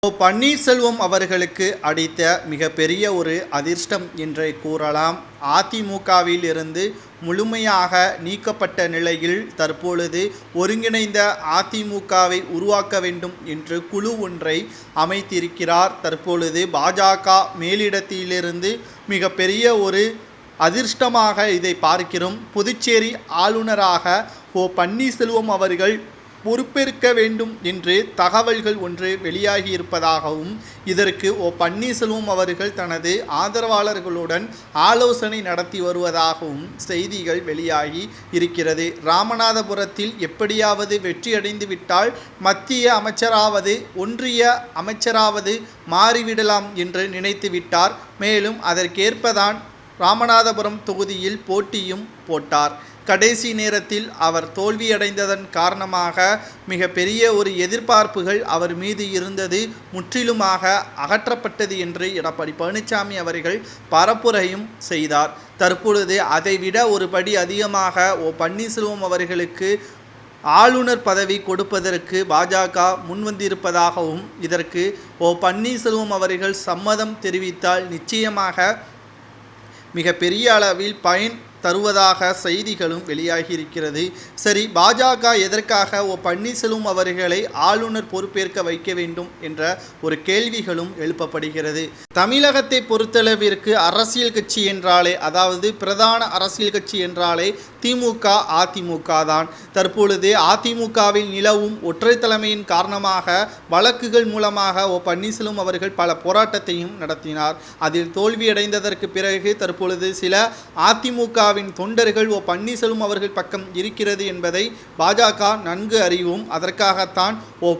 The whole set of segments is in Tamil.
பன்னீர்செல்வம் அவர்களுக்கு அடித்த மிகப்பெரிய ஒரு அதிர்ஷ்டம் என்றே கூறலாம். அதிமுகவில் இருந்து முழுமையாக நீக்கப்பட்ட நிலையில் தற்பொழுது ஒருங்கிணைந்த அதிமுகவை உருவாக்க வேண்டும் என்று குழு ஒன்றை அமைத்திருக்கிறார். தற்பொழுது பாஜக மேலிடத்திலிருந்து மிகப்பெரிய ஒரு அதிர்ஷ்டமாக இதை பார்க்கிறோம். புதுச்சேரி ஆளுநராக பன்னீர்செல்வம் அவர்கள் பொறுப்பேற்க வேண்டும் என்று தகவல்கள் ஒன்று வெளியாகி இருப்பதாகவும், இதற்கு பன்னீர்செல்வம் அவர்கள் தனது ஆதரவாளர்களுடன் ஆலோசனை நடத்தி வருவதாகவும் செய்திகள் வெளியாகி இருக்கிறது. ராமநாதபுரத்தில் எப்படியாவது வெற்றியடைந்து விட்டால் மத்திய அமைச்சராவது ஒன்றிய அமைச்சராவது மாறிவிடலாம் என்று நினைத்து விட்டார். மேலும் அதற்கேற்பதான் ராமநாதபுரம் தொகுதியில் போட்டியும் போட்டார். கடைசி நேரத்தில் அவர் தோல்வியடைந்ததன் காரணமாக மிகப்பெரிய ஒரு எதிர்பார்ப்புகள் அவர் மீது இருந்தது முற்றிலுமாக அகற்றப்பட்டது என்று எடப்பாடி பழனிசாமி அவர்கள் பரப்புரையும் செய்தார். தற்பொழுது அதைவிட ஒரு படி அதிகமாக பன்னீர்செல்வம் அவர்களுக்கு ஆளுநர் பதவி கொடுப்பதற்கு பாஜக முன்வந்திருப்பதாகவும், இதற்கு பன்னீர்செல்வம் அவர்கள் சம்மதம் தெரிவித்தால் நிச்சயமாக மிகப்பெரிய அளவில் பயன் தருவதாக செய்திகளும் வெளியாகி இருக்கிறது. சரி, பாஜக எதற்காக பன்னீர்செல்வம் அவர்களை ஆளுநர் பொறுப்பேற்க வைக்க வேண்டும் என்ற ஒரு கேள்விகளும் எழுப்பப்படுகிறது. தமிழகத்தை பொறுத்தளவிற்கு அரசியல் கட்சி என்றாலே, அதாவது பிரதான அரசியல் கட்சி என்றாலே திமுக அதிமுக தான். தற்பொழுது அதிமுகவில் நிலவும் ஒற்றை தலைமையின் காரணமாக வழக்குகள் மூலமாக பன்னீர்செல்வம் அவர்கள் பல போராட்டத்தையும் நடத்தினார். அதில் தோல்வியடைந்ததற்கு பிறகு தற்பொழுது சில அதிமுக தொண்டர்கள் பன்னீர்செல்வம் அவர்கள் பக்கம் இருக்கிறது என்பதை பாஜக நன்கு அறிவும். அதற்காகத்தான்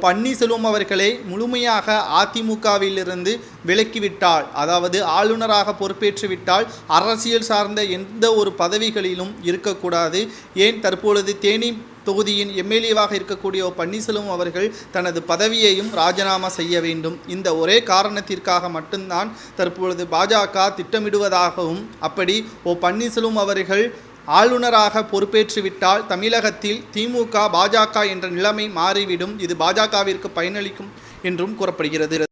பன்னீர்செல்வம் அவர்களை முழுமையாக அதிமுகவிலிருந்து விலக்கிவிட்டால், அதாவது ஆளுநராக பொறுப்பேற்றுவிட்டால் அரசியல் சார்ந்த எந்த ஒரு பதவிகளிலும் இருக்கக்கூடாது. ஏன் தற்பொழுது தேனி தொகுதியின் எம்எல்ஏவாக இருக்கக்கூடிய பன்னீர்செல்வம் அவர்கள் தனது பதவியையும் ராஜினாமா செய்ய வேண்டும். இந்த ஒரே காரணத்திற்காக மட்டும்தான் தற்பொழுது பாஜக திட்டமிடுவதாகவும், அப்படி பன்னீர்செல்வம் அவர்கள் ஆளுநராக பொறுப்பேற்றுவிட்டால் தமிழகத்தில் திமுக பாஜக என்ற நிலைமை மாறிவிடும். இது பாஜகவிற்கு பயனளிக்கும் என்றும் கூறப்படுகிறது.